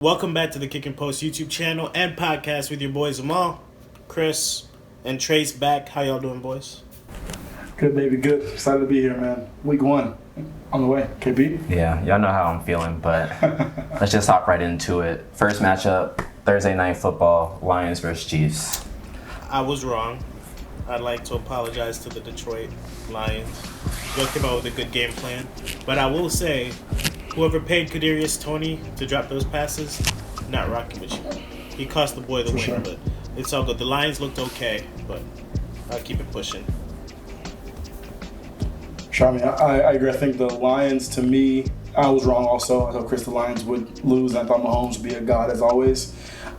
Welcome back to the KickNPost YouTube channel and podcast with your boys Amal, Chris, and Trace back. How y'all doing, boys? Good, baby, good. Excited to be here, man. Week 1 on the way. KB? Yeah, y'all know how I'm feeling, but let's just hop right into it. First matchup, Thursday Night Football, Lions versus Chiefs. I was wrong. I'd like to apologize to the Detroit Lions. They came out with a good game plan. But I will say, whoever paid Kadarius Toney to drop those passes, not rocking with you. He cost the boy the win, sure. but it's all good. The Lions looked okay, but I'll keep it pushing. Sure, I agree. I think the Lions, to me, I was wrong also. I thought Chris, the Lions would lose. I thought Mahomes would be a god as always.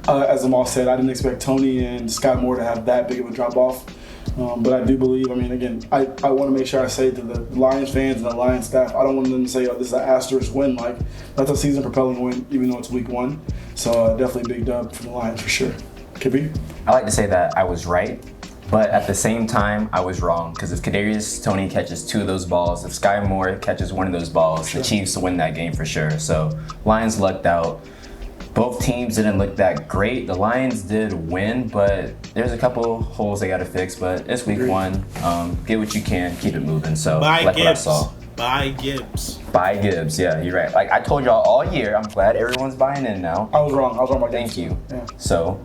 As Amal said, I didn't expect Toney and Scott Moore to have that big of a drop-off. But I do believe, I want to make sure I say to the Lions fans and the Lions staff, I don't want them to say, oh, this is an asterisk win. Like, that's a season-propelling win, even though it's week 1. So definitely a big dub for the Lions for sure. KB? I like to say that I was right, but at the same time, I was wrong. Because if Kadarius Toney catches 2 of those balls, if Sky Moore catches 1 of those balls, the Chiefs win that game for sure. So Lions lucked out. Both teams didn't look that great. The Lions did win, but there's a couple holes they got to fix. But it's week 1. Get what you can, keep it moving. So Buy like Gibbs. what I saw. Buy Gibbs. Buy Gibbs. Yeah, you're right. Like I told y'all all year, I'm glad everyone's buying in now. I was wrong about Thank Gibbs. you. Yeah. So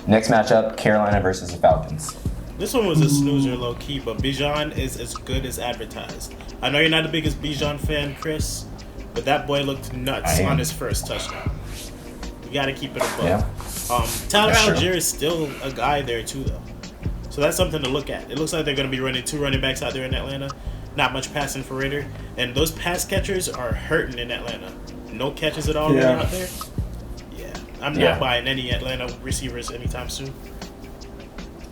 next matchup, Carolina versus the Falcons. This one was a snoozer low-key, but Bijan is as good as advertised. I know you're not the biggest Bijan fan, Chris, but that boy looked nuts on his first touchdown. You got to keep it above. Yeah. Tyler That's true. Algier is still a guy there, too, though. So that's something to look at. It looks like they're going to be running 2 running backs out there in Atlanta. Not much passing for Ritter. And those pass catchers are hurting in Atlanta. No catches at all really out there. Yeah. I'm not buying any Atlanta receivers anytime soon.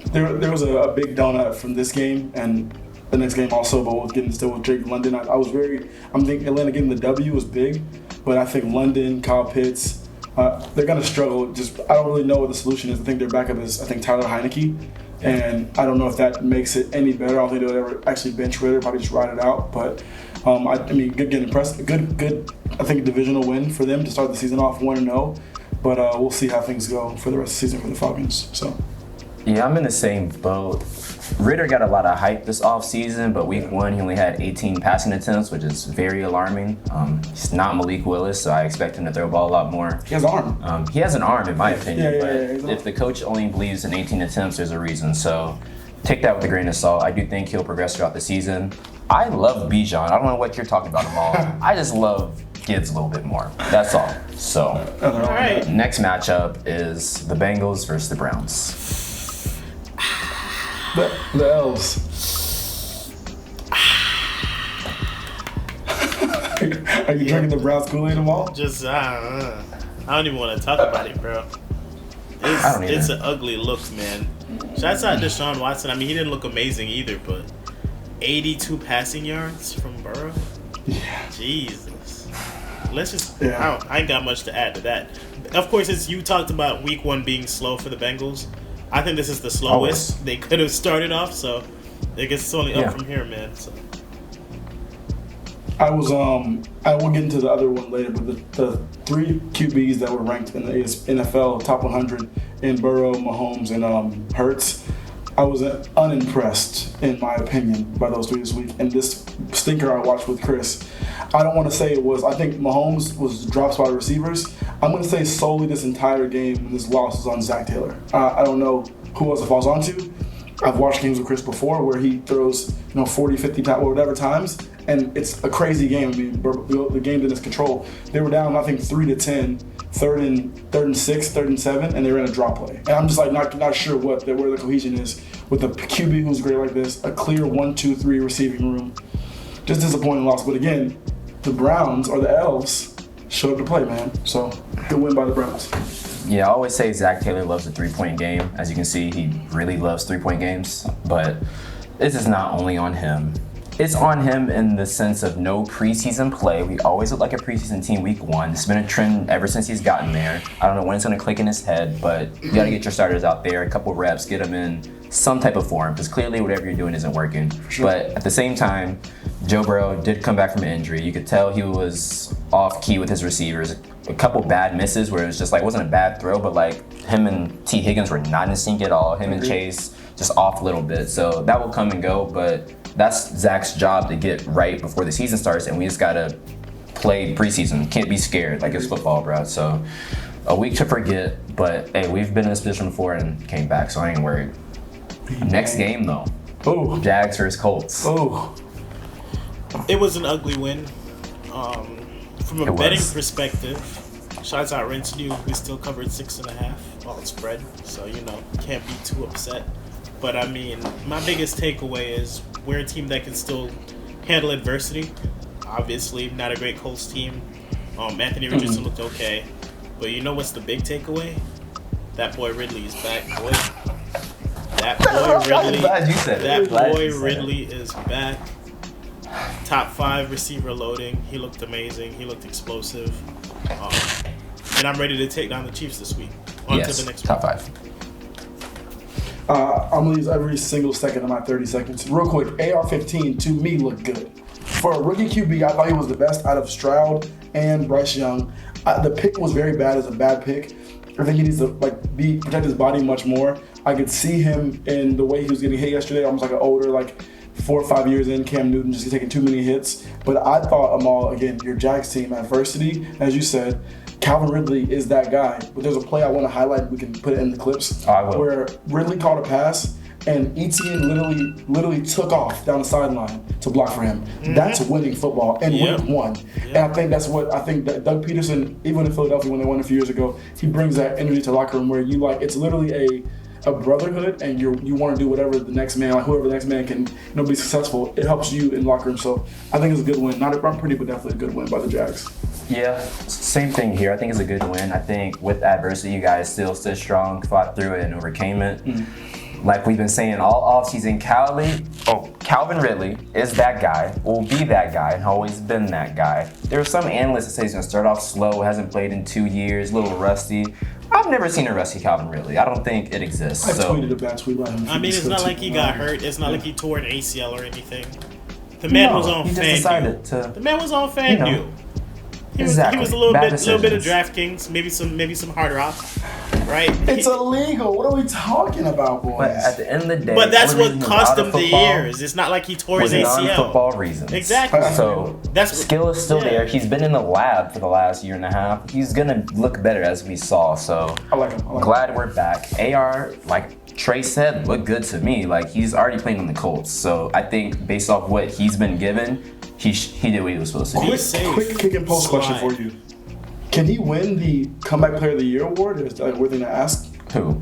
There was a big donut from this game and the next game also, but we'll get into still with Drake London. I'm thinking Atlanta getting the W was big, but I think London, Kyle Pitts, they're going to struggle. I don't really know what the solution is. I think their backup is, Tyler Heineke, and I don't know if that makes it any better. I don't think they'll ever actually bench Ritter, probably just ride it out. But, good getting impressed. Good, I think, a divisional win for them to start the season off 1-0. But we'll see how things go for the rest of the season for the Falcons. So. Yeah, I'm in the same boat. Ritter got a lot of hype this offseason, but week 1 he only had 18 passing attempts, which is very alarming. He's not Malik Willis, so I expect him to throw the ball a lot more. He has an arm. He has an arm, in my opinion, but if the coach only believes in 18 attempts, there's a reason. So take that with a grain of salt. I do think he'll progress throughout the season. I love Bijan. I don't know what you're talking about, Amal. I just love Gibbs a little bit more. That's all. So, All right. next matchup is the Bengals versus the Browns. The Elves. Are you drinking the Browns Kool-Aid them all? Just, I don't even want to talk about it, bro. I don't either. It's an ugly look, man. Shouts out Deshaun Watson. He didn't look amazing either, but 82 passing yards from Burrow? Yeah. Jesus. Let's just, I ain't got much to add to that. Of course, you talked about week 1 being slow for the Bengals. I think this is the slowest they could have started off, so I guess it's only up from here, man. So. I will get into the other one later, but the 3 QBs that were ranked in the NFL top 100 in Burrow, Mahomes, and Hurts, I was unimpressed, in my opinion, by those 3 this week. And this stinker I watched with Chris, I don't want to say it was, I think Mahomes was dropped by receivers. I'm going to say solely this entire game when this loss is on Zach Taylor. I don't know who else it falls onto. I've watched games with Chris before where he throws 40, 50 times, or whatever times, and it's a crazy game. The game didn't his control. They were down, I think, 3-10, third and 6, third and 7, and they ran a drop play. And I'm just not sure where the cohesion is with a QB who's great like this, a clear 1-2-3 receiving room. Just disappointing loss. But again, the Browns or the Elves showed up to play, man. So good win by the Browns. Yeah, I always say Zach Taylor loves a 3-point game. As you can see, he really loves 3-point games. But this is not only on him. It's on him in the sense of no preseason play. We always look like a preseason team week 1. It's been a trend ever since he's gotten there. I don't know when it's going to click in his head, but you got to get your starters out there, a couple reps, get them in some type of form, because clearly whatever you're doing isn't working. Sure. But at the same time, Joe Burrow did come back from an injury. You could tell he was off key with his receivers. a couple bad misses where it was just like, it wasn't a bad throw, but like him and T. Higgins were not in sync at all. Him and Chase just off a little bit. So that will come and go, but that's Zach's job to get right before the season starts, and we just gotta play preseason. Can't be scared, like it's football, bro. So a week to forget, but hey, we've been in this position before and came back, so I ain't worried. Next game though. Oh. Jags versus Colts. Oh. It was an ugly win. From a It betting was. perspective, shots out rinsed you. We still covered 6.5 all spread, so can't be too upset. But I mean, my biggest takeaway is we're a team that can still handle adversity. Obviously, not a great Colts team. Anthony Richardson looked okay, but you know what's the big takeaway? That boy Ridley is back, boy. That boy Ridley. Glad you said it. That Glad boy you said Ridley is back. Top 5 receiver loading. He looked amazing. He looked explosive. And I'm ready to take down the Chiefs this week. On to the next top one. 5. I'm gonna use every single second of my 30 seconds. Real quick, AR-15 to me looked good. For a rookie QB, I thought he was the best out of Stroud and Bryce Young. The pick was very bad as a bad pick. I think he needs to protect his body much more. I could see him in the way he was getting hit yesterday, almost like an older, 4 or 5 years in, Cam Newton just taking too many hits. But I thought, Amal, again, your Jags team, adversity, as you said, Calvin Ridley is that guy. But there's a play I want to highlight. We can put it in the clips. I will. Where Ridley caught a pass, and Etienne literally took off down the sideline to block for him. That's winning football and week 1. And I think that's what that Doug Peterson, even in Philadelphia when they won a few years ago, he brings that energy to the locker room where it's literally a brotherhood, and you want to do whatever the next man, whoever the next man can be successful. It helps you in the locker room. So I think it's a good win. Not pretty, but definitely a good win by the Jags. Yeah, same thing here. I think it's a good win. I think with adversity, you guys still stood strong, fought through it, and overcame it. Like we've been saying all offseason, Calvin Ridley is that guy, will be that guy, and always been that guy. There are some analysts that say he's going to start off slow, hasn't played in 2 years, a little rusty. I've never seen a rusty Calvin Ridley. I don't think it exists. I tweeted a bad tweet about him. I mean, it's not like he got hurt. It's not like he tore an ACL or anything. The man was on FanDuel. The man was on FanDuel. He was a little bit of DraftKings, maybe some Hard Rock, right? It's illegal. What are we talking about, boys? But at the end of the day, but that's what cost him the years. It's not like he tore his ACL. Non-football reasons. Exactly. So skill is still there. He's been in the lab for the last year and a half. He's gonna look better as we saw. So I like him. Glad we're back. AR, like Trey said, looked good to me. Like he's already playing on the Colts. So I think based off what he's been given, he did what he was supposed to do. Quick kick and post question for you. Can he win the Comeback Player of the Year award? Is that a weird thing to ask? Who?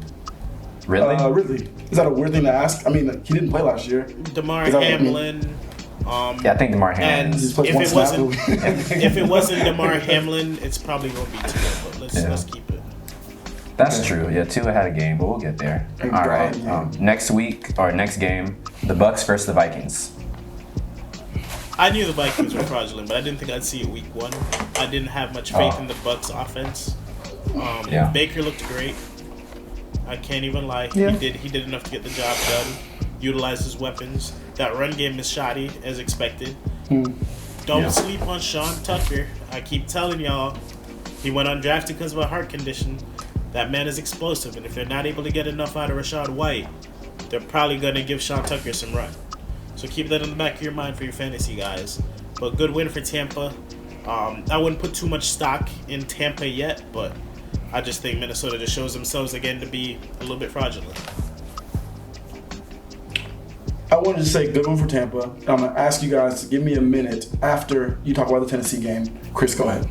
Really? Ridley. Is that a weird thing to ask? I mean, he didn't play last year. DeMar Hamlin. Yeah, I think DeMar Hamlin. And if it wasn't DeMar Hamlin, it's probably gonna be Tua. But let's keep it. That's true. Yeah, Tua had a game, but we'll get there. All right. Next game, the Bucks versus the Vikings. I knew the Vikings were fraudulent, but I didn't think I'd see it week 1. I didn't have much faith in the Bucks offense. Baker looked great. I can't even lie. Yeah. He did enough to get the job done. Utilized his weapons. That run game is shoddy, as expected. Don't sleep on Sean Tucker. I keep telling y'all, he went undrafted because of a heart condition. That man is explosive, and if they're not able to get enough out of Rashad White, they're probably going to give Sean Tucker some run. So keep that in the back of your mind for your fantasy guys. But good win for Tampa. I wouldn't put too much stock in Tampa yet, but I just think Minnesota just shows themselves again to be a little bit fraudulent. I wanted to say good one for Tampa. I'm going to ask you guys to give me a minute after you talk about the Tennessee game. Chris, go ahead.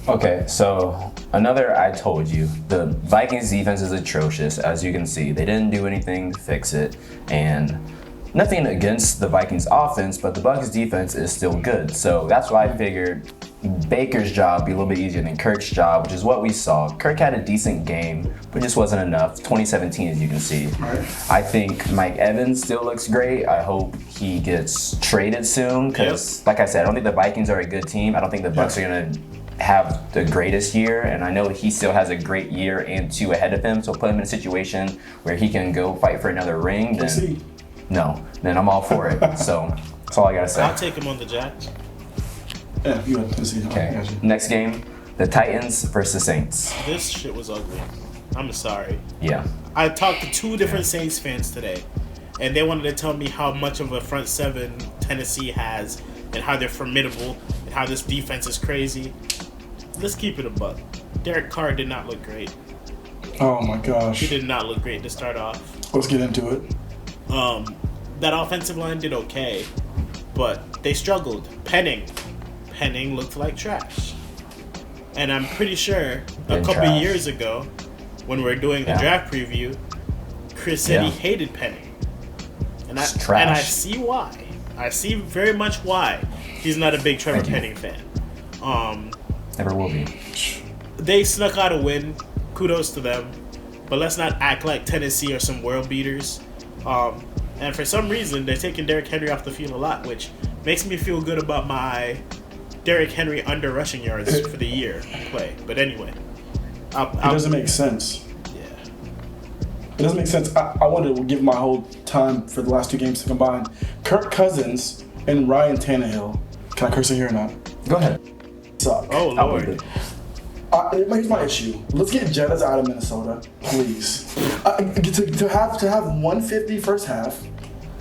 Okay, so I told you, the Vikings defense is atrocious, as you can see. They didn't do anything to fix it, and nothing against the Vikings offense, but the Bucs defense is still good. So that's why I figured Baker's job would be a little bit easier than Kirk's job, which is what we saw. Kirk had a decent game, but just wasn't enough. 2017, as you can see. Right. I think Mike Evans still looks great. I hope he gets traded soon because, like I said, I don't think the Vikings are a good team. I don't think the Bucs are going to have the greatest year, and I know he still has a great year and 2 ahead of him. So put him in a situation where he can go fight for another ring. Then I'm all for it. So that's all I gotta say. I'll take him on the Jacks. Yeah, you have Tennessee. Okay. Next game, The Titans versus Saints. This shit was ugly. I'm sorry. Yeah. I talked to 2 different Saints fans today, and they wanted to tell me how much of a front 7 Tennessee has and how they're formidable and how this defense is crazy. Let's keep it a buck. Derek Carr did not look great. Oh my gosh. He did not look great to start off. Let's get into it. That offensive line did okay, but they struggled. Penning looked like trash. And I'm pretty sure a couple of years ago, when we were doing the draft preview, Chris said he hated Penning. And I see why. I see very much why he's not a big Trevor Penning fan. Never will be. They snuck out a win. Kudos to them. But let's not act like Tennessee are some world beaters. And for some reason, they're taking Derrick Henry off the field a lot, which makes me feel good about my Derrick Henry under rushing yards for the year play. But anyway. It doesn't make sense. Yeah. It doesn't make sense. I wanted to give my whole time for the last 2 games to combine. Kirk Cousins and Ryan Tannehill. Can I curse it here or not? Go ahead. Suck. Oh, Lord. Here's my issue. Let's get Jettas out of Minnesota, please. To have 150 first half,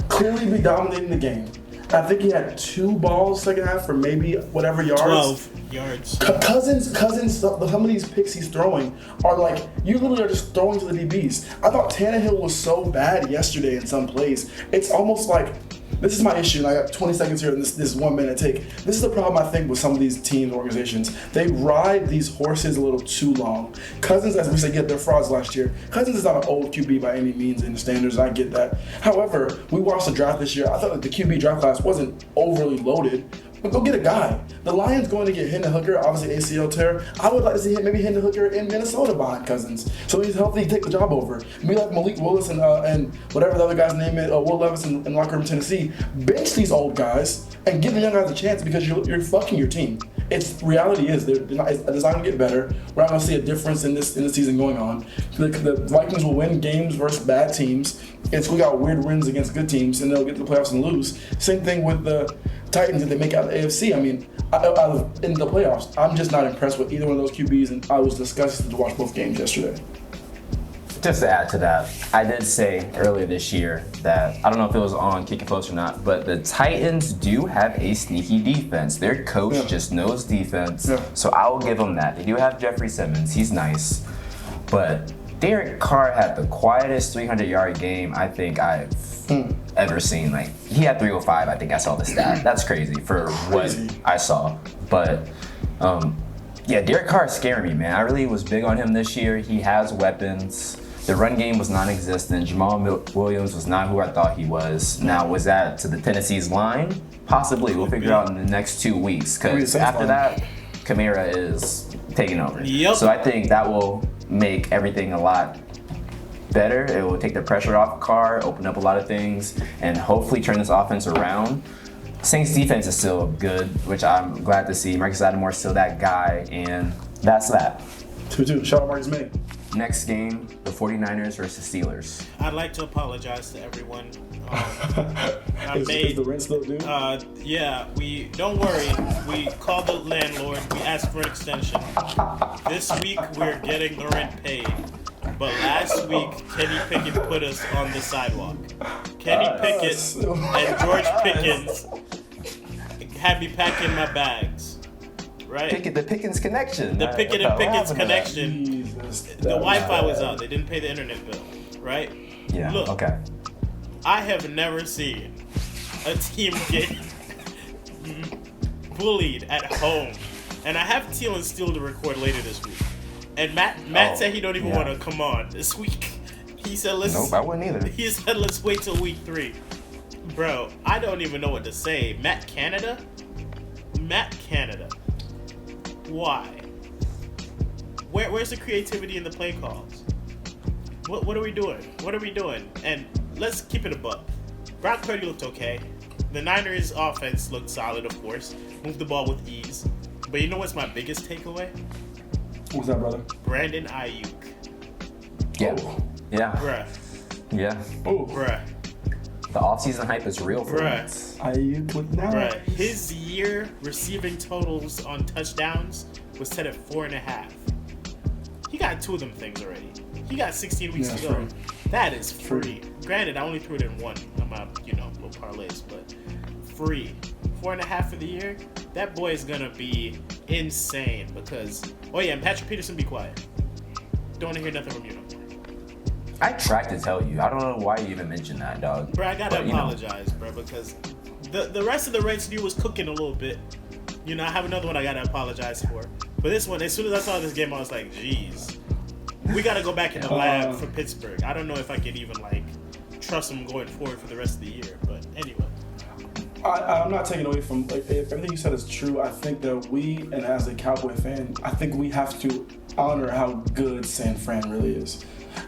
clearly be dominating the game. I think he had 2 balls second half for maybe whatever yards. 12 yards. Cousins, some of these picks he's throwing are like, you literally are just throwing to the DBs. I thought Tannehill was so bad yesterday in some plays. It's almost like, this is my issue, and I got 20 seconds here in this 1 minute take. This is the problem I think with some of these teams, organizations. They ride these horses a little too long. Cousins, as we say, they're frauds last year. Cousins is not an old QB by any means in the standards, I get that. However, we watched the draft this year. I thought that the QB draft class wasn't overly loaded, but go get a guy. The Lions going to get Hendon Hooker, obviously ACL tear. I would like to see maybe Hendon Hooker in Minnesota behind Cousins. So he's healthy, take the job over. Be like Malik Willis and whatever the other guy's name is, Will Levis in locker room Tennessee. Bench these old guys and give the young guys a chance because you're fucking your team. Reality is it's not going to get better. We're not going to see a difference in this season going on. The Vikings will win games versus bad teams and squeak out weird wins against good teams, and they'll get to the playoffs and lose. Same thing with the Titans if they make out the AFC. I mean, in the playoffs, I'm just not impressed with either one of those QBs, and I was disgusted to watch both games yesterday. Just to add to that, I did say earlier this year that, I don't know if it was on KickNPost or not, but the Titans do have a sneaky defense. Their coach just knows defense, so I will give them that. They do have Jeffrey Simmons. He's nice. But Derek Carr had the quietest 300-yard game I think I've ever seen. Like, he had 305, I think I saw the stat. That's crazy for what I saw. But, yeah, Derek Carr is scaring me, man. I really was big on him this year. He has weapons. The run game was non-existent. Jamal Williams was not who I thought he was. Now, was that to the Tennessee's line? Possibly. We'll figure out in the next 2 weeks. Because after that, Kamara is taking over. Yep. So I think that will make everything a lot better. It will take the pressure off Carr, open up a lot of things, and hopefully turn this offense around. Saints defense is still good, which I'm glad to see. Marcus Lattimore is still that guy, and that's that. 2-2. Shout out Marcus May. Next game, the 49ers versus Steelers. I'd like to apologize to everyone. Is the rent still due? Yeah, don't worry. We called the landlord. We asked for an extension. This week we're getting the rent paid. But last week, Kenny Pickett put us on the sidewalk. Kenny Pickett and George Pickens had me packing my bags. Right? The Pickens connection. The Pickett and Pickens connection. The Wi-Fi was out. They didn't pay the internet bill. Right? Yeah, Look, okay. I have never seen a team get bullied at home. And I have Teal and Steele to record later this week. And Matt said he don't even want to come on this week. He said Nope, I wouldn't either. He said let's wait till week 3. Bro, I don't even know what to say. Matt Canada? Why? Where's the creativity in the play calls? What are we doing? And let's keep it a buck. Brock Purdy looked okay. The Niners offense looked solid, of course. Moved the ball with ease. But you know what's my biggest takeaway? What's that, brother? Brandon Ayuk. Yeah. Yeah. Bruh. Yeah. Oh. Bruh. The offseason hype is real for us. Ayuk with that. Bruh. His year receiving totals on touchdowns was set at 4.5. He got 2 of them things already. He got 16 weeks to go. Free. That is free. Granted, I only threw it in one of my, little parlays, but free. 4.5 for the year. That boy is gonna be insane because. Oh yeah, and Patrick Peterson, be quiet. Don't want to hear nothing from you no more. I tried to tell you. I don't know why you even mentioned that, dog. Bro, I gotta apologize, bro, because the rest of the Reds dude was cooking a little bit. I have another one I gotta apologize for. But this one, as soon as I saw this game, I was like, jeez. We gotta go back in the lab for Pittsburgh. I don't know if I could even, trust him going forward for the rest of the year. But anyway. I'm not taking away from, if everything you said is true. I think that we, and as a Cowboy fan, I think we have to honor how good San Fran really is.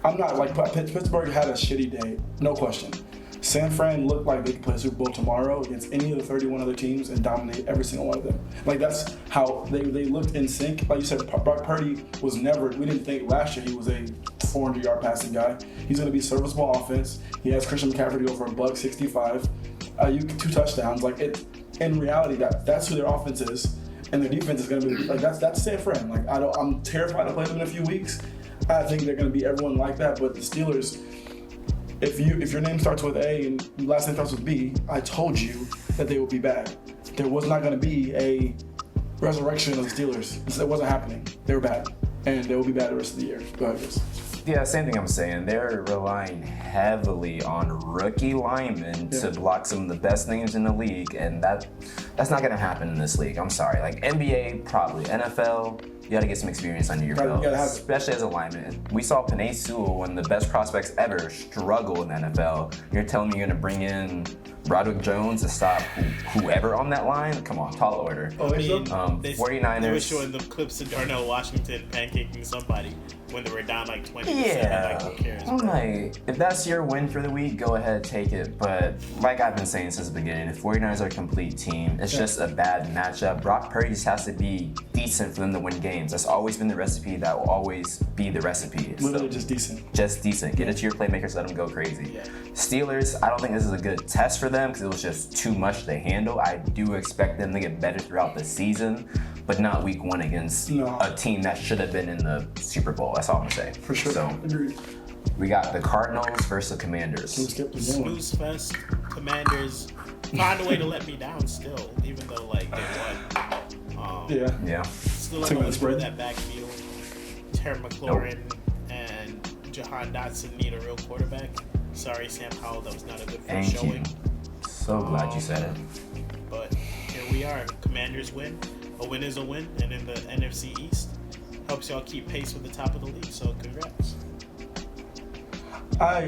I'm not, Pittsburgh had a shitty day, no question. San Fran looked like they could play a Super Bowl tomorrow against any of the 31 other teams and dominate every single one of them. That's how they looked in sync. Like you said, Brock Purdy was never, we didn't think last year he was a 400-yard passing guy. He's going to be serviceable offense. He has Christian McCaffrey over $165. 2 touchdowns. In reality, that's who their offense is. And their defense is going to be, that's San Fran. I'm terrified to play them in a few weeks. I think they're going to be everyone like that. But the Steelers, if your name starts with A and your last name starts with B, I told you that they would be bad. There was not going to be a resurrection of the Steelers. It wasn't happening. They were bad, and they will be bad the rest of the year. Go ahead, Chris. Yeah, same thing I'm saying. They're relying heavily on rookie linemen to block some of the best names in the league, and that's not going to happen in this league. I'm sorry. NBA, probably. NFL, you got to get some experience under your belt, especially as a lineman. We saw Penei Sewell, one of the best prospects ever, struggle in the NFL. You're telling me you're going to bring in Broderick Jones to stop whoever on that line? Come on, tall order. 49ers. They were showing the clips of Darnell Washington pancaking somebody when they were down 20%. Yeah. Who cares? I'm if that's your win for the week, go ahead, take it. But like I've been saying since the beginning, the 49ers are a complete team. It's just a bad matchup. Brock Purdy just has to be decent for them to win games. That's always been the recipe. That will always be the recipe. Literally just decent. Just decent. Get it to your playmakers, let them go crazy. Yeah. Steelers, I don't think this is a good test for them because it was just too much to handle. I do expect them to get better throughout the season, but not week 1 against a team that should have been in the Super Bowl. That's all I'm saying. For sure. So, agreed. We got the Cardinals versus the Commanders. Snooze fest. Commanders find a way to let me down still, even though they won. Yeah. Still don't spread that backfield. Terry McLaurin and Jahan Dotson need a real quarterback. Sorry, Sam Howell, that was not a good first showing. So glad you said it. But here we are. Commanders win. A win is a win, and in the NFC East, helps y'all keep pace with the top of the league. So congrats. I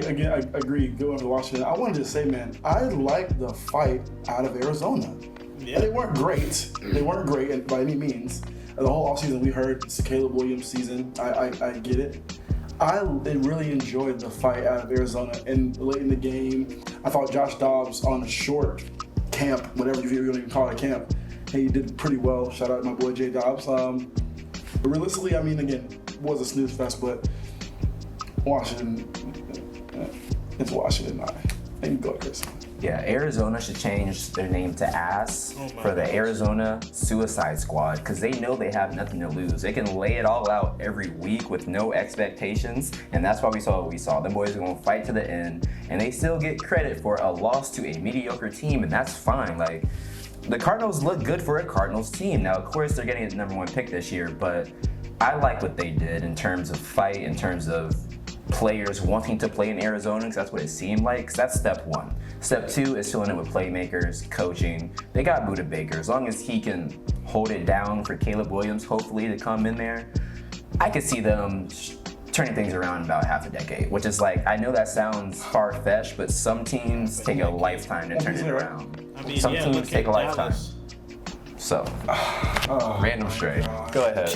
agree. Going to Washington, I wanted to say, man, I like the fight out of Arizona. Yeah. They weren't great. They weren't great by any means. The whole offseason we heard it's the Caleb Williams season. I get it. I really enjoyed the fight out of Arizona. And late in the game, I thought Josh Dobbs on a short camp, whatever you even call it a camp, he did pretty well. Shout out to my boy J Dobbs. But realistically, again, it was a snooze fest, but Washington, it's Washington. Thank you, go, Chris. Yeah, Arizona should change their name to ASS for the Arizona Suicide Squad because they know they have nothing to lose. They can lay it all out every week with no expectations, and that's why we saw what we saw. The boys are going to fight to the end, and they still get credit for a loss to a mediocre team, and that's fine. The Cardinals look good for a Cardinals team. Now, of course, they're getting the number 1 pick this year, but I like what they did in terms of fight, in terms of players wanting to play in Arizona, because that's what it seemed like. 'Cause that's step 1. Step 2 is filling it with playmakers, coaching. They got Buda Baker. As long as he can hold it down for Caleb Williams, hopefully, to come in there, I could see them turning things around in about half a decade, which is I know that sounds far-fetched, but some teams take a lifetime to turn it around. Some teams take a lifetime. So, random stray. Go ahead.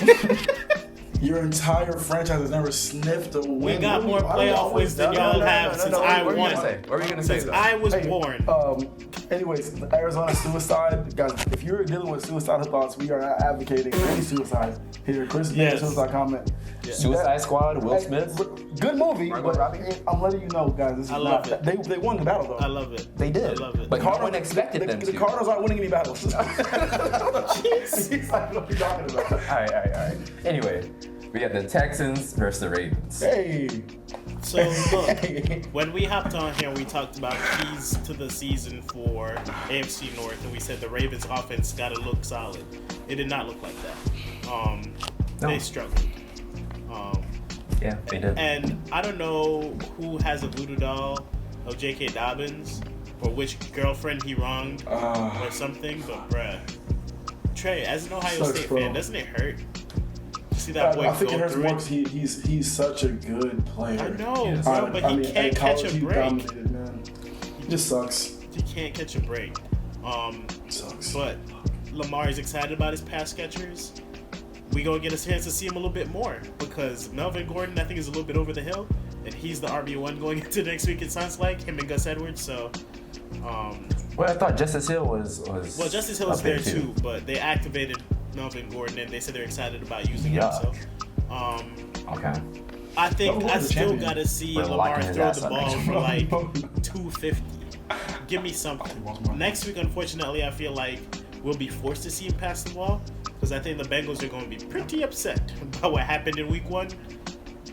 Your entire franchise has never sniffed a win. We got more playoff wins than y'all have since I won. What were you gonna say? Since I was born. Anyways, Arizona suicide, guys. If you're dealing with suicidal thoughts, we are not advocating any suicide here. Chris made a suicide comment. Yeah. Suicide Squad, Will Smith. Good movie, Margot but Robbie? I'm letting you know, guys. This is I love not, it. They won the battle though. I love it. They did. I love it. But no one expected them to. The Cardinals aren't winning any battles. Jeez. He's like, what are you talking about? All right. Anyway, we got the Texans versus the Ravens. Hey. So look, when we hopped on here, we talked about keys to the season for AFC North, and we said the Ravens' offense got to look solid. It did not look like that. They struggled. Yeah, they did. And I don't know who has a voodoo doll of J.K. Dobbins or which girlfriend he wronged or something, but bruh, Trey, as an Ohio State fan, doesn't it hurt? See that boy I think go it hurts through more it? because he's such a good player. I know, bro, but he can't catch a break. Dominated, man. It just sucks. He can't catch a break. Sucks. But Lamar is excited about his pass catchers. We gonna get a chance to see him a little bit more because Melvin Gordon, I think, is a little bit over the hill, and he's the RB1 going into next week. It sounds like him and Gus Edwards. So, well, I thought Justice Hill was. Well, Justice Hill is there too, but they activated Melvin Gordon and they said they're excited about using him. So, okay. I think I still gotta see Lamar throw the ball for like 250. Give me something. Next week, unfortunately, I feel like we'll be forced to see him pass the ball because I think the Bengals are going to be pretty upset about what happened in Week 1.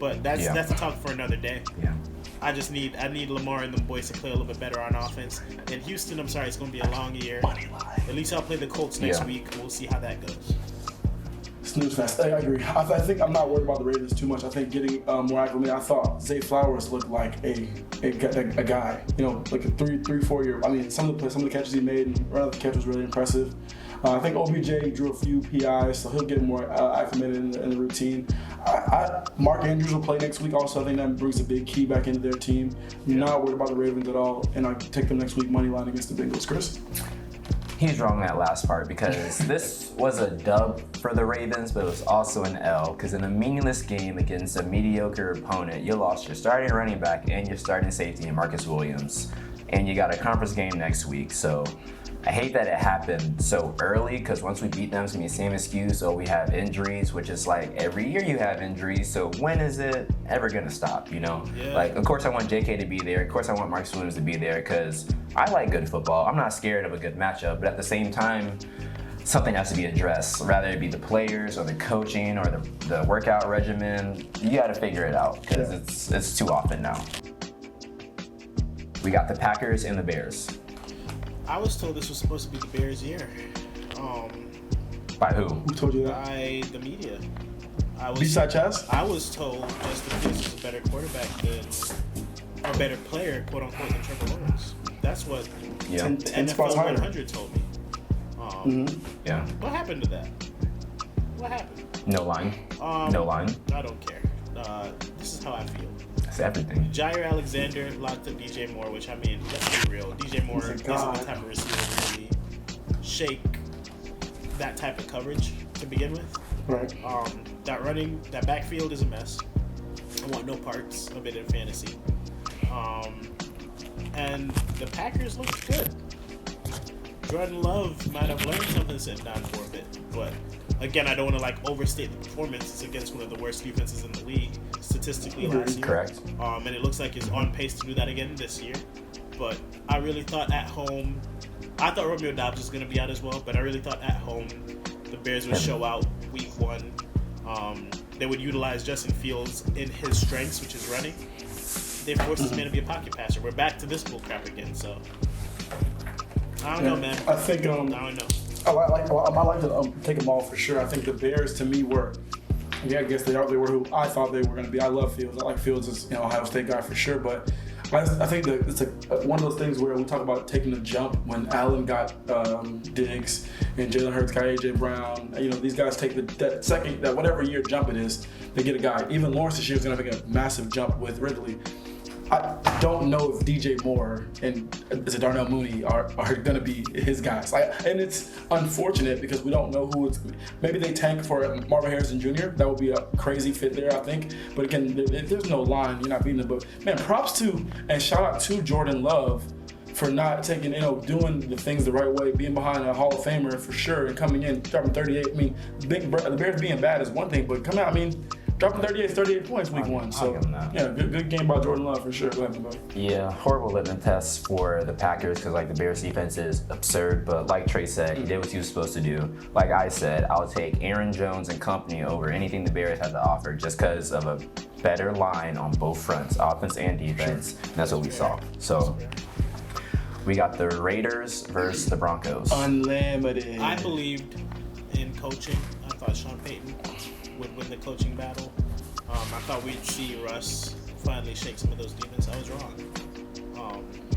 But that's a talk for another day. Yeah. I need Lamar and the boys to play a little bit better on offense. And Houston, I'm sorry, it's going to be a long year. At least I'll play the Colts next week. We'll see how that goes. Snooze fest. I agree. I think I'm not worried about the Ravens too much. I think getting more acclimated. I thought Zay Flowers looked like a guy. You know, like a 3-4 year. I mean, some of the catches he made and run of the catch was really impressive. I think OBJ drew a few PIs, so he'll get more acclimated in the routine. Mark Andrews will play next week. Also, I think that brings a big key back into their team. I'm not worried about the Ravens at all, and I take them next week money line against the Bengals. Chris? He's wrong that last part because this was a dub for the Ravens, but it was also an L because in a meaningless game against a mediocre opponent, you lost your starting running back and your starting safety in Marcus Williams, and you got a conference game next week. So I hate that it happened so early because once we beat them, it's going to be the same excuse. Oh, we have injuries, which is like every year you have injuries. So when is it ever going to stop, you know? Yeah. Like, of course I want JK to be there. Of course I want Marcus Williams to be there because I like good football. I'm not scared of a good matchup. But at the same time, something has to be addressed. Rather it be the players or the coaching or the workout regimen. You got to figure it out because it's too often now. We got the Packers and the Bears. I was told this was supposed to be the Bears' year. By who? Who told you that? By the media. Besides Chaz? I was told Justin Fields is a better quarterback or better player, quote unquote, than Trevor Lawrence. That's what the NFL 100 told me. Yeah. What happened to that? What happened? No line. No line. I don't care. This is how I feel. That's everything. Jair Alexander locked up DJ Moore, which I mean, let's be real. DJ Moore isn't the type of receiver to really shake that type of coverage to begin with. Right. That backfield is a mess. I want no parts of it in fantasy. And the Packers look good. Jordan Love might have learned something sitting down for a bit, but again, I don't want to overstate the performance. It's against one of the worst defenses in the league statistically last year. Correct. And it looks like he's on pace to do that again this year. But I really thought at home, I thought Romeo Doubs was going to be out as well, but I really thought at home the Bears would show out week 1. They would utilize Justin Fields in his strengths, which is running. They forced this man to be a pocket passer. We're back to this bullcrap again, so I don't know, man. I think I don't know. I like to take them all for sure. I think the Bears to me were, I guess they were who I thought they were going to be. I love Fields. I like Fields as Ohio State guy for sure. But I think that it's one of those things where we talk about taking a jump when Allen got Diggs and Jalen Hurts got AJ Brown. These guys take that whatever year jump it is, they get a guy. Even Lawrence this year is going to make a massive jump with Ridley. I don't know if DJ Moore and is it Darnell Mooney are going to be his guys. And it's unfortunate because we don't know who it's. Maybe they tank for Marvin Harrison Jr. That would be a crazy fit there, I think. But again, if there's no line, you're not beating them. But man, props to and shout out to Jordan Love for not taking, doing the things the right way, being behind a Hall of Famer for sure, and coming in dropping 38. I mean, the Bears being bad is one thing, but coming out, I mean, dropping 38 points week one. So yeah, good game by Jordan Love for sure. Go ahead, buddy. Yeah, horrible litmus test for the Packers because the Bears defense is absurd. But like Trey said, he did what he was supposed to do. Like I said, I'll take Aaron Jones and company over anything the Bears had to offer just because of a better line on both fronts, offense and defense. And that's what we saw. So we got the Raiders versus the Broncos. Unlimited. I believed in coaching. I thought Sean Payton would win the coaching battle. I thought we'd see Russ finally shake some of those demons. I was wrong.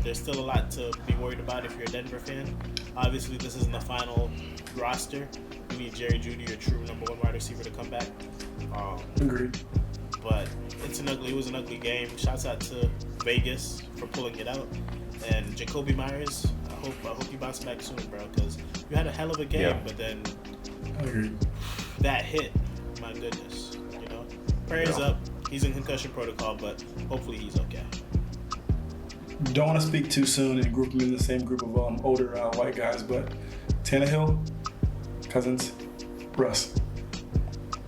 There's still a lot to be worried about if you're a Denver fan. Obviously, this isn't the final roster. You need Jerry Jeudy, your true number one wide receiver, to come back. Agreed. But it was an ugly game. Shouts out to Vegas for pulling it out. And Jacoby Myers, I hope you bounce back soon, bro, because you had a hell of a game, but then that hit, my goodness, Prayers up. He's in concussion protocol, but hopefully he's okay. Don't want to speak too soon and group him in the same group of older white guys, but Tannehill, Cousins, Russ.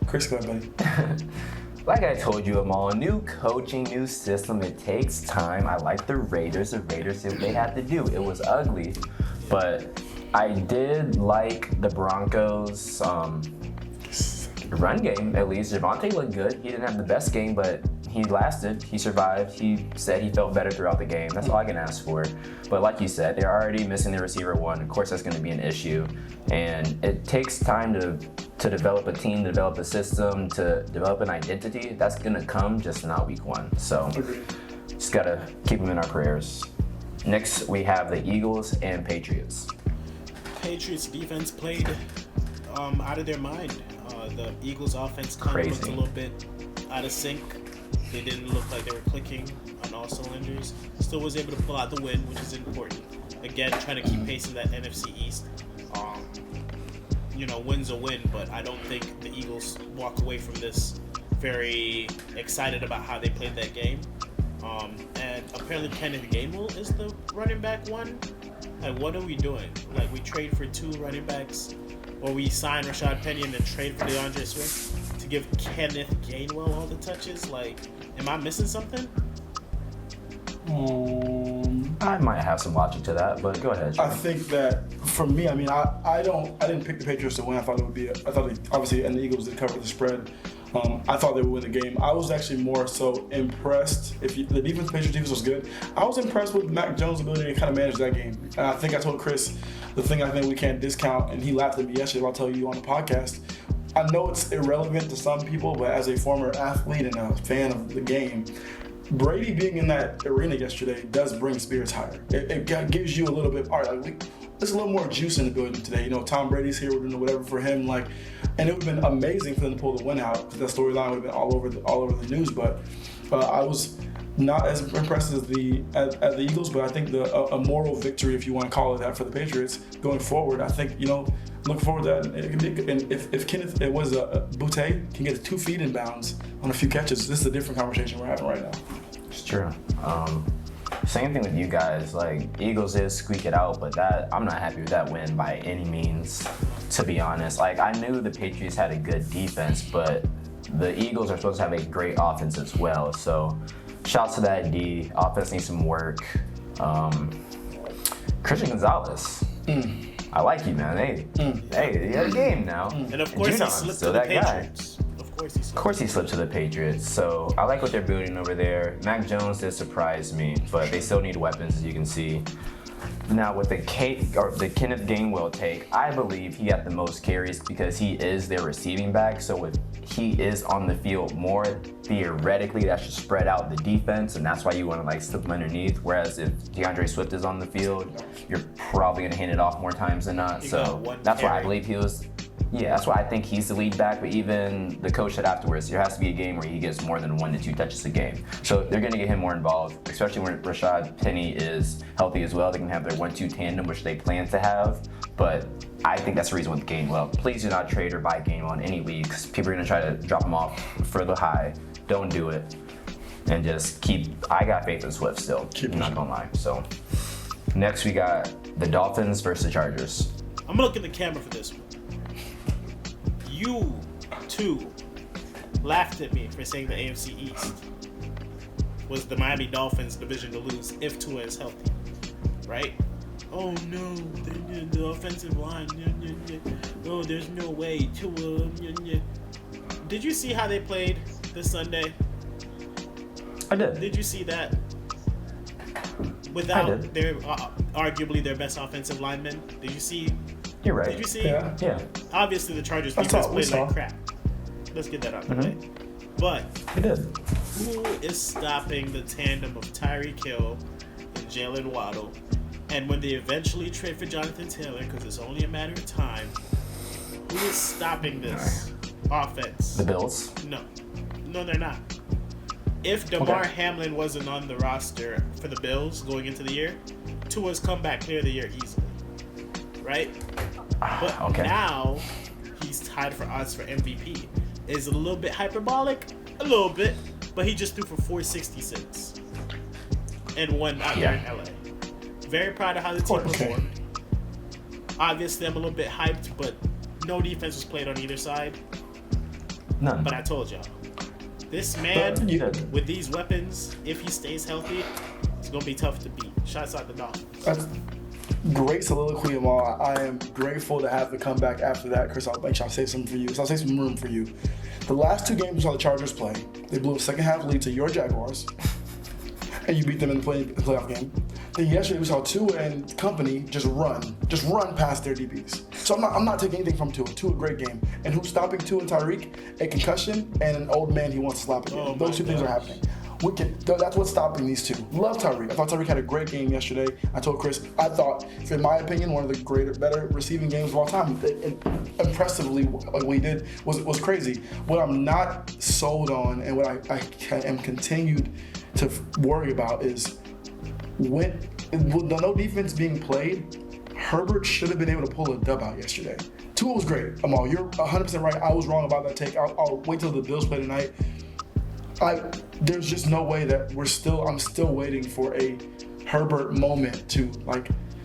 Chris, go ahead, buddy. Like I told you, Amal, new coaching, new system, it takes time. I like the Raiders. The Raiders did what they had to do. It was ugly, but I did like the Broncos' run game, at least. Javonte looked good. He didn't have the best game, but he lasted. He survived. He said he felt better throughout the game. That's all I can ask for. But like you said, they're already missing their receiver one. Of course, that's going to be an issue. And it takes time to develop a team, to develop a system, to develop an identity. That's going to come, just not week one. So just got to keep them in our prayers. Next, we have the Eagles and Patriots. Patriots defense played out of their mind. The Eagles offense kind of looked a little bit out of sync. They didn't look like they were clicking on all cylinders. Still was able to pull out the win, which is important. Again, trying to keep pace in that NFC East. Win's a win, but I don't think the Eagles walk away from this very excited about how they played that game. And apparently Kenneth Gainwell is the running back one. Like, what are we doing? Like, we trade for two running backs, or we sign Rashad Penny and then trade for DeAndre Swift to give Kenneth Gainwell all the touches? Like, am I missing something? I might have some logic to that, but go ahead. I think that for me, I didn't pick the Patriots to win. I thought obviously, and the Eagles did cover the spread. I thought they would win the game. I was actually more so impressed. The Patriots defense was good. I was impressed with Mac Jones' ability to kind of manage that game. And I think I told Chris the thing I think we can't discount, and he laughed at me yesterday. I'll tell you on the podcast. I know it's irrelevant to some people, but as a former athlete and a fan of the game, Brady being in that arena yesterday does bring spirits higher. It gives you a little bit. All right, there's a little more juice in the building today. Tom Brady's here. We're doing whatever for him. And it would have been amazing for them to pull the win out. That storyline would have been all over the news. But I was not as impressed as the Eagles. But I think a moral victory, if you want to call it that, for the Patriots going forward. I think look forward to that. And if Kenneth Boutte can get 2 feet in bounds on a few catches, this is a different conversation we're having right now. It's true. Same thing with you guys. Eagles did squeak it out, but I'm not happy with that win by any means, to be honest. I knew the Patriots had a good defense, but the Eagles are supposed to have a great offense as well. So, shouts to that D. Offense needs some work. Christian Gonzalez. I like you, man. Hey, you had a game now. And of course, he slipped to the Patriots. Of course he slipped to the Patriots. So I like what they're building over there. Mac Jones did surprise me, but they still need weapons, as you can see. Now with the Kenneth Gainwell take, I believe he got the most carries because he is their receiving back. So if he is on the field more, theoretically that should spread out the defense, and that's why you want to slip him underneath. Whereas if DeAndre Swift is on the field, you're probably going to hand it off more times than not. So that's why I believe he was Yeah, that's why I think he's the lead back, but even the coach said afterwards, there has to be a game where he gets more than 1 to 2 touches a game. So they're going to get him more involved, especially when Rashad Penny is healthy as well. They can have their 1-2 tandem, which they plan to have, but I think that's the reason with Gainwell. Please do not trade or buy Gainwell in any leagues. People are going to try to drop him off further high. Don't do it. And just I got faith in Swift still, I'm not going to lie. So next we got the Dolphins versus the Chargers. I'm going to look at the camera for this one. You, too, laughed at me for saying the AFC East was the Miami Dolphins division to lose if Tua is healthy, right? Oh no, the offensive line. Oh, there's no way Tua. Did you see how they played this Sunday? I did. Did you see that? Without their arguably their best offensive lineman, did you see? You're right. Did you see? Yeah. Obviously, the Chargers defense played like crap. Let's get that out of the way. But We did. who is stopping the tandem of Tyreek Hill and Jalen Waddle? And when they eventually trade for Jonathan Taylor, because it's only a matter of time, who is stopping this offense? The Bills. No, they're not. If DeMar Hamlin wasn't on the roster for the Bills going into the year, Tua's come back clear the year easily. Right? But now he's tied for odds for MVP. Is it a little bit hyperbolic? A little bit. But he just threw for 466 and won out there in LA. Very proud of how the team performed. Obviously, I'm a little bit hyped, but no defense was played on either side. None. But I told y'all, this man with these weapons, if he stays healthy, it's gonna be tough to beat. Shots out the Dolphins. That's great soliloquy, Amal. I am grateful to have the comeback after that. Chris, I'll make sure I'll save some for you. So I'll save some room for you. The last 2 games we saw the Chargers play, they blew a second half lead to your Jaguars, and you beat them in the playoff game. Then yesterday we saw Tua and company just run past their DBs. So I'm not taking anything from Tua. Tua, great game. And who's stopping Tua and Tyreek? A concussion and an old man he wants to slap again. Those 2 things are happening. That's what's stopping these 2. Love Tyreek. I thought Tyreek had a great game yesterday. I told Chris, I thought, in my opinion, one of the better receiving games of all time. Impressively, what he did was crazy. What I'm not sold on and what I am continued to worry about is with no defense being played, Herbert should have been able to pull a dub out yesterday. Tua was great. Amal, you're 100% right. I was wrong about that take. I'll wait till the Bills play tonight. There's just no way that I'm still waiting for a Herbert moment to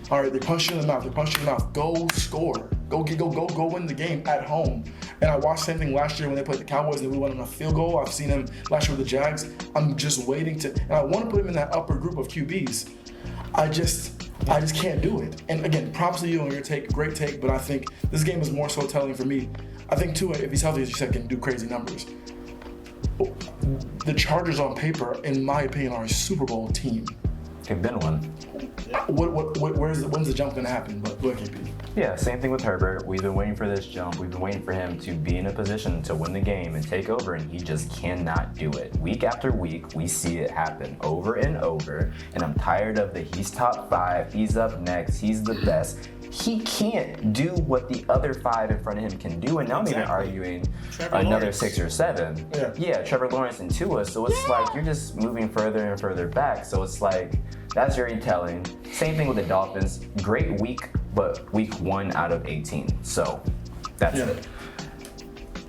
all right, they're punching in the mouth. Go score. Go win the game at home. And I watched the same thing last year when they played the Cowboys and we won on a field goal. I've seen him last year with the Jags. I'm just waiting and I want to put him in that upper group of QBs. I just can't do it. And again, props to you on your take, great take, but I think this game is more so telling for me. I think Tua, if he's healthy, as you said, can do crazy numbers. The Chargers on paper, in my opinion, are a Super Bowl team. They've been one. When's the jump going to happen? But what can be? Yeah, same thing with Herbert. We've been waiting for this jump. We've been waiting for him to be in a position to win the game and take over, and he just cannot do it. Week after week, we see it happen over and over, and I'm tired of he's top 5, he's up next, he's the best. He can't do what the other 5 in front of him can do, and now I'm even arguing another 6 or 7. Yeah, Trevor Lawrence and Tua, so it's like you're just moving further and further back, so it's like that's very telling. Same thing with the Dolphins. Great week, but week 1 out of 18. So that's it.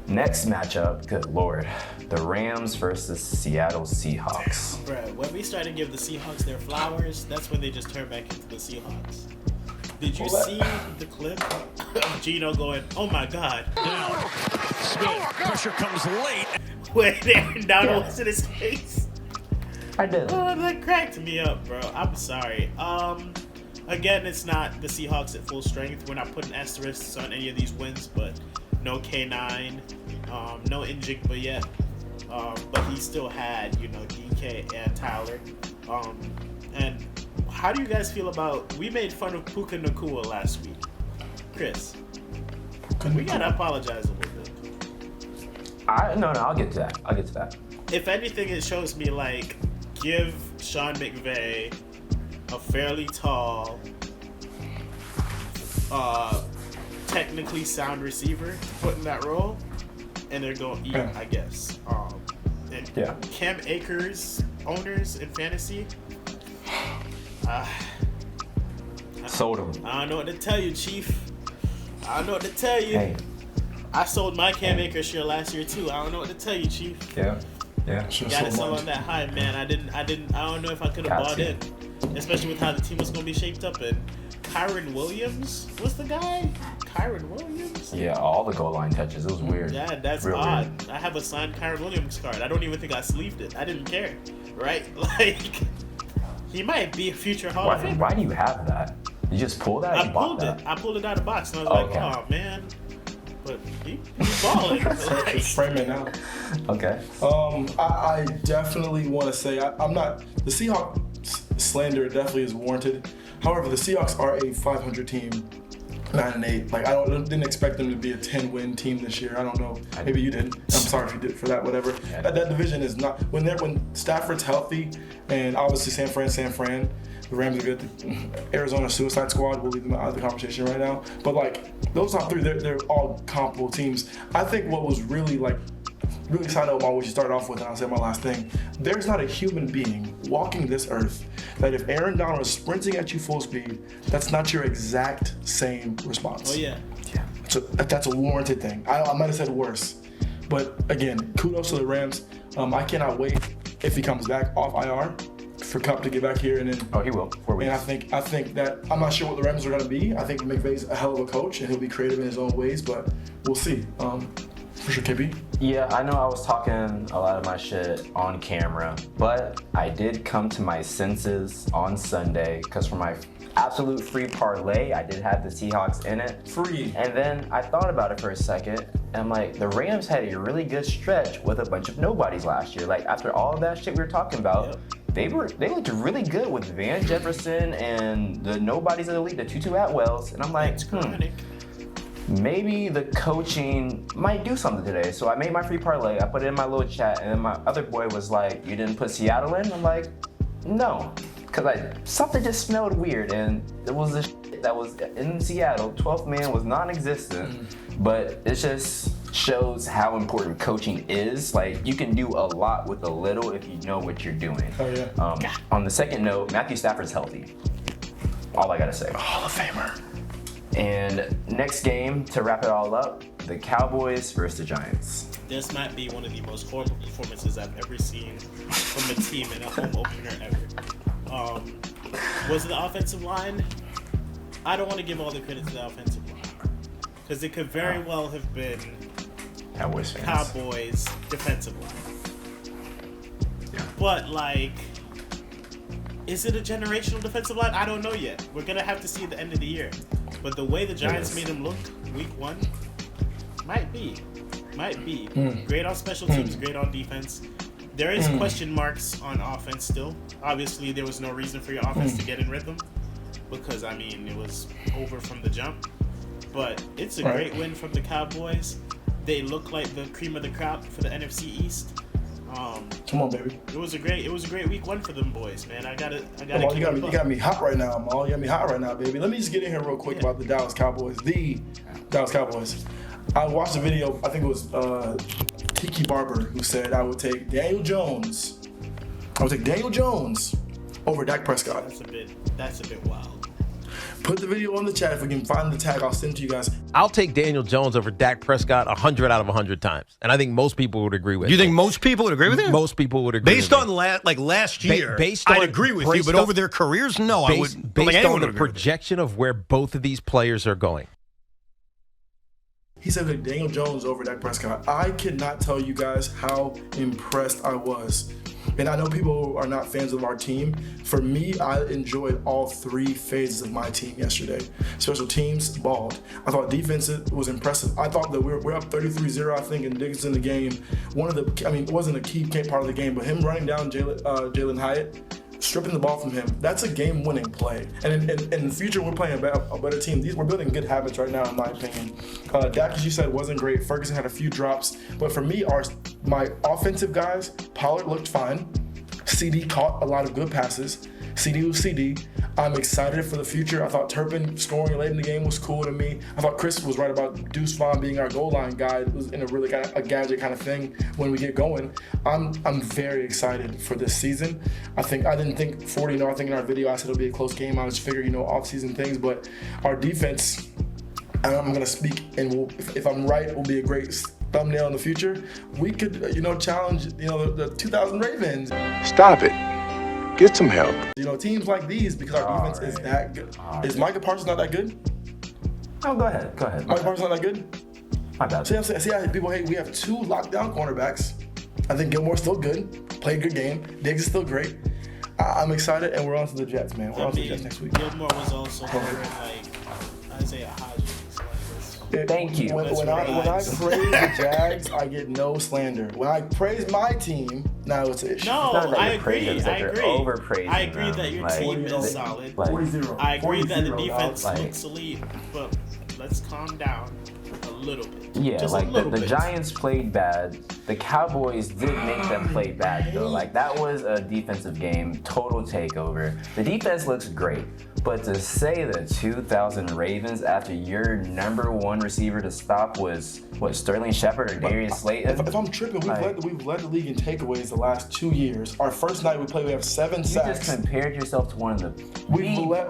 Next matchup, good lord, the Rams versus Seattle Seahawks. Bruh, when we started to give the Seahawks their flowers, that's when they just turned back into the Seahawks. Did you see the clip of Gino going, oh my God? Down. Smith, pressure comes late. When Aaron Donald was in his face. I did. Oh, that cracked me up, bro. I'm sorry. Again, it's not the Seahawks at full strength. We're not putting asterisks on any of these wins, but no K9, no Njigba yet. But he still had, DK and Tyler. And how do you guys feel about? We made fun of Puka Nacua last week, Chris. We gotta apologize a little bit. No, I'll get to that. If anything, it shows me give Sean McVay a fairly tall technically sound receiver to put in that role, and they're going to eat, I guess. And Cam Akers owners in fantasy, sold him. I don't know what to tell you, Chief. I don't know what to tell you. Hey. I sold my Cam Akers share last year too. I don't know what to tell you, Chief. Yeah. Got it sell on that high, man. I don't know if I could have bought in, especially with how the team was going to be shaped up. And Kyron Williams, what's the guy? Kyron Williams? Yeah, all the goal line touches. It was weird. Yeah, that's Real odd. weird. I have a signed Kyron Williams card. I don't even think I sleeved it. I didn't care, right? Like, he might be a future Hall of Famer. Why do you have that? You just pulled that? I pulled it out of the box, and I was like, oh, man. But he's balling. Like, frame it now. Okay. I definitely want to say I'm not. The Seahawks slander definitely is warranted. However, the Seahawks are a 500 team, 9-8. Like didn't expect them to be a 10-win team this year. I don't know. Maybe you didn't. I'm sorry if you did for that. Whatever. Yeah. That division is not when Stafford's healthy, and obviously San Fran. The Rams are good. Arizona Suicide Squad, we'll leave them out of the conversation right now. But like those top three, they're all comparable teams. I think what was really excited about what you started off with, and I'll say my last thing. There's not a human being walking this earth that if Aaron Donald is sprinting at you full speed, that's not your exact same response. Oh yeah. So that's a warranted thing. I might have said worse. But again, kudos to the Rams. I cannot wait if he comes back off IR for Kupp to get back here and then. He will. 4 weeks. And I think that I'm not sure what the Rams are going to be. I think McVay's a hell of a coach and he'll be creative in his own ways, but we'll see. For sure, KP. Yeah, I know I was talking a lot of my shit on camera, but I did come to my senses on Sunday because for my absolute free parlay, I did have the Seahawks in it. Free. And then I thought about it for a second, and I'm like, the Rams had a really good stretch with a bunch of nobodies last year. Like, after all of that shit we were talking about, they looked really good with Van Jefferson and the nobodies of the league, the Tutu Atwells. And I'm like, maybe the coaching might do something today. So I made my free parlay, I put it in my little chat, and then my other boy was like, you didn't put Seattle in? I'm like, no. Because something just smelled weird, and it was the shit that was in Seattle. 12th man was non-existent, but it just shows how important coaching is. Like, you can do a lot with a little if you know what you're doing. Oh yeah. On the second note, Matthew Stafford's healthy. All I gotta say. Hall of Famer. And next game, to wrap it all up, the Cowboys versus the Giants. This might be one of the most horrible performances I've ever seen from a team in a home opener ever. Was it the offensive line? I don't want to give all the credit to the offensive line because it could very well have been Cowboys fans. Cowboys defensive line. Yeah. But like, is it a generational defensive line? I don't know yet. We're gonna have to see at the end of the year. But the way the Giants made them look week 1 might be. Great on special teams, great on defense. There is question marks on offense still. Obviously, there was no reason for your offense to get in rhythm because, I mean, it was over from the jump. But it's a great win from the Cowboys. They look like the cream of the crop for the NFC East. Come on, baby. It was a great week 1 for them boys, man. I gotta Amal, you got me hot right now, Amal. You got me hot right now, baby. Let me just get in here real quick about the Dallas Cowboys. The Dallas Cowboys. I watched a video, I think it was Tiki Barber, who said I would take Daniel Jones over Dak Prescott. That's a bit wild. Put the video on the chat. If we can find the tag, I'll send it to you guys. I'll take Daniel Jones over Dak Prescott 100 out of 100 times. And I think most people would agree with You it. think most people would agree with you? Most people would agree Based with on it. last year, based on, I'd agree with you, but over their careers, no, I wouldn't. Based on the projection of where both of these players are going. He said that Daniel Jones over Dak Prescott. I cannot tell you guys how impressed I was. And I know people are not fans of our team. For me, I enjoyed all 3 phases of my team yesterday. Special teams, balled. I thought defense was impressive. I thought that we're up 33-0, I think, and Diggs in the game. It wasn't a key part of the game, but him running down Jalen Hyatt, stripping the ball from him, that's a game-winning play. And in the future, we're playing a better team. We're building good habits right now, in my opinion. Dak, as you said, wasn't great. Ferguson had a few drops. But for me, my offensive guys, Pollard looked fine. CD caught a lot of good passes. CD was CD. I'm excited for the future. I thought Turpin scoring late in the game was cool to me. I thought Chris was right about Deuce Vaughn being our goal line guy. It was in a really kind of a gadget kind of thing when we get going. I'm very excited for this season. I didn't think 40. I think in our video I said it'll be a close game. I just figured off-season things, but our defense. And I'm gonna speak, and if I'm right, it will be a great thumbnail in the future. We could, challenge, the 2000 Ravens. Stop it. Get some help. Teams like these because our defense is that good. Is Micah Parsons not that good? Oh, go ahead. Micah Parsons not that good? My bad. See how people hate. We have 2 lockdown cornerbacks. I think Gilmore's still good. Played a good game. Diggs is still great. I'm excited, and we're on to the Jets, man. We're on to the Jets next week. Gilmore was also like Isaiah Hodgins. Thank you. When I praise the Jags, I get no slander. When I praise my team, now it's an issue. No, I agree. I agree them. that your team is solid. 40-0. I agree that the 40-0, defense dog. looks elite, but let's calm down a little bit. Yeah, Just like a little the bit. Giants played bad. The Cowboys did make them play bad though. Like that was a defensive game, total takeover. The defense looks great, but to say the 2000 Ravens after your number 1 receiver to stop was what, Sterling Shepard or Darius Slayton? If I'm tripping, we've led the league in takeaways the last 2 years. Our first night we played, we have 7 You sacks. just compared yourself to one of the We led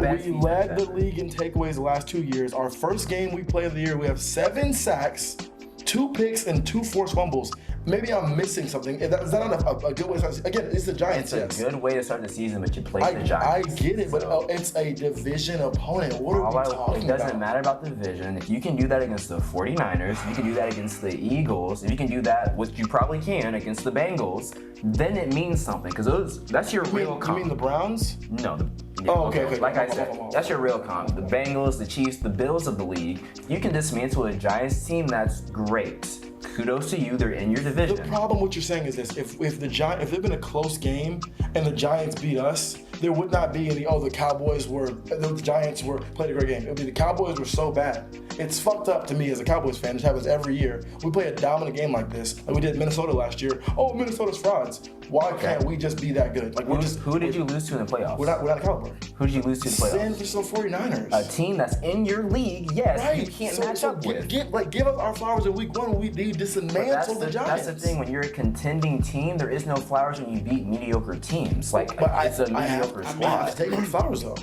the league. league in takeaways the last 2 years. Our first game we played of the year, we have 7 sacks, 2 picks, and 2 forced fumbles. Maybe I'm missing something. Is that not a good way to start? Again, it's the Giants. It's a good way to start the season, but you played the Giants. I get it, but it's a division opponent. What are we talking It doesn't about? matter about the division. If you can do that against the 49ers, if you can do that against the Eagles, if you can do that, which you probably can, against the Bengals, then it means something. Because that's your real comp. You mean the Browns? No. Okay. Like I said, that's your real comp. The Bengals, the Chiefs, the Bills of the league. You can dismantle a Giants team, that's great. Kudos to you, they're in your division. The problem what you're saying is this: if there'd been a close game and the Giants beat us, there would not be any. The Giants played a great game. It would be the Cowboys were so bad. It's fucked up to me as a Cowboys fan. This happens every year. We play a dominant game like this, like we did Minnesota last year. Oh, Minnesota's frauds. Why can't we just be that good? Like who did you lose to in the playoffs? We're not a caliber. Who did you lose to in the playoffs? San Francisco 49ers. A team that's in your league, yes, Right. you can't match up with. Give us our flowers in week 1 when we dismantle the Giants. That's the thing. When you're a contending team, there is no flowers when you beat mediocre teams. Like, it's a mediocre squad. I have to take my flowers though.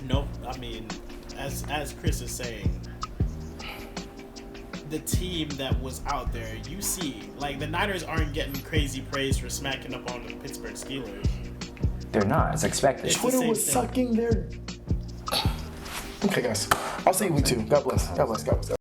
Nope. I mean, as Chris is saying, the team that was out there, you see, like the Niners aren't getting crazy praise for smacking up on the Pittsburgh Steelers. They're not. It's expected. It's the Twitter same was thing. sucking their. Okay, guys. I'll see you week 2. God bless. God bless. God bless.